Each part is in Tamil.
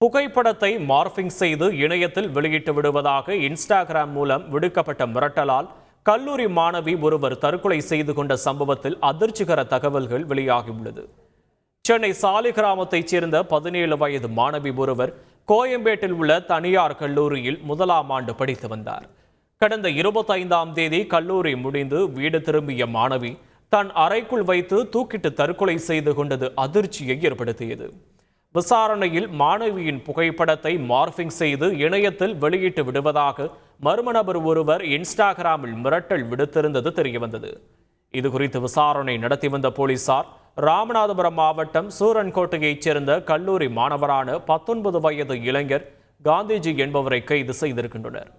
புகைப்படத்தை மார்பிங் செய்து இணையத்தில் வெளியிட்டு விடுவதாக இன்ஸ்டாகிராம் மூலம் விடுக்கப்பட்ட மிரட்டலால் கல்லூரி மாணவி ஒருவர் தற்கொலை செய்து கொண்ட சம்பவத்தில் அதிர்ச்சிகர தகவல்கள் வெளியாகியுள்ளது. சென்னை சாலிகிராமத்தைச் சேர்ந்த 17 வயது மாணவி ஒருவர் கோயம்பேட்டில் உள்ள தனியார் கல்லூரியில் 1ஆம் ஆண்டு படித்து வந்தார். கடந்த 25ஆம் தேதி கல்லூரி முடிந்து வீடு திரும்பிய மாணவி தன் அறைக்குள் வைத்து தூக்கிட்டு தற்கொலை செய்து கொண்டது அதிர்ச்சியை ஏற்படுத்தியது. விசாரணையில் மாணவியின் புகைப்படத்தை மார்பிங் செய்து இணையத்தில் வெளியிட்டு விடுவதாக மர்ம நபர் ஒருவர் இன்ஸ்டாகிராமில் மிரட்டல் விடுத்திருந்தது தெரியவந்தது. இதுகுறித்து விசாரணை நடத்தி வந்த போலீசார் ராமநாதபுரம் மாவட்டம் சூரன்கோட்டையைச் சேர்ந்த கல்லூரி மாணவரான 19 வயது இளைஞர் காந்திஜி என்பவரை கைது செய்திருக்கின்றனர்.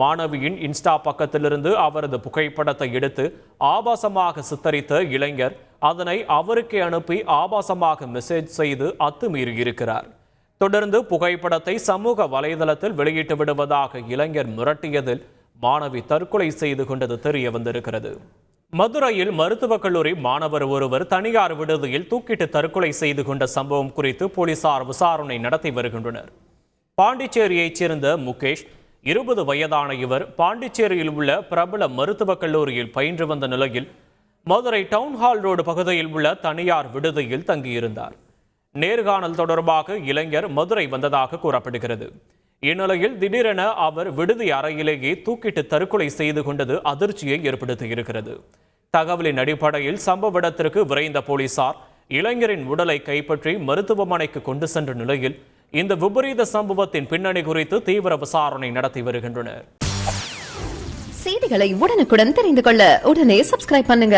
மாணவியின் இன்ஸ்டா பக்கத்திலிருந்து அவரது புகைப்படத்தை எடுத்து ஆபாசமாக சித்தரித்த இளைஞர் அதனை அவருக்கே அனுப்பி ஆபாசமாக மெசேஜ் செய்து அத்துமீறியிருக்கிறார். தொடர்ந்து புகைப்படத்தை சமூக வலைதளத்தில் வெளியிட்டு விடுவதாக இளைஞர் மிரட்டியதில் மாணவி தற்கொலை செய்து கொண்டது தெரிய வந்திருக்கிறது. மதுரையில் மருத்துவக் கல்லூரி மாணவர் ஒருவர் தனியார் விடுதியில் தூக்கிட்டு தற்கொலை செய்து கொண்ட சம்பவம் குறித்து போலீசார் விசாரணை நடத்தி வருகின்றனர். பாண்டிச்சேரியைச் சேர்ந்த முகேஷ் 20 வயதான இவர் பாண்டிச்சேரியில் உள்ள பிரபல மருத்துவக் கல்லூரியில் பயின்று வந்த நிலையில் மதுரை டவுன்ஹால் ரோடு பகுதியில் உள்ள தனியார் விடுதியில் தங்கியிருந்தார். நேர்காணல் தொடர்பாக இளைஞர் மதுரை வந்ததாக கூறப்படுகிறது. இந்நிலையில் திடீரென அவர் விடுதி அறையிலேயே தூக்கிட்டு தற்கொலை செய்து கொண்டது அதிர்ச்சியை ஏற்படுத்தியிருக்கிறது. தகவலின் அடிப்படையில் சம்பவ இடத்திற்கு விரைந்த போலீசார் இளைஞரின் உடலை கைப்பற்றி மருத்துவமனைக்கு கொண்டு சென்ற நிலையில் இந்த விபரீத சம்பவத்தின் பின்னணி குறித்து தீவிர விசாரணை நடத்தி வருகின்றனர். செய்திகளை உடனுக்குடன் தெரிந்து கொள்ள உடனே சப்ஸ்கிரைப் பண்ணுங்க.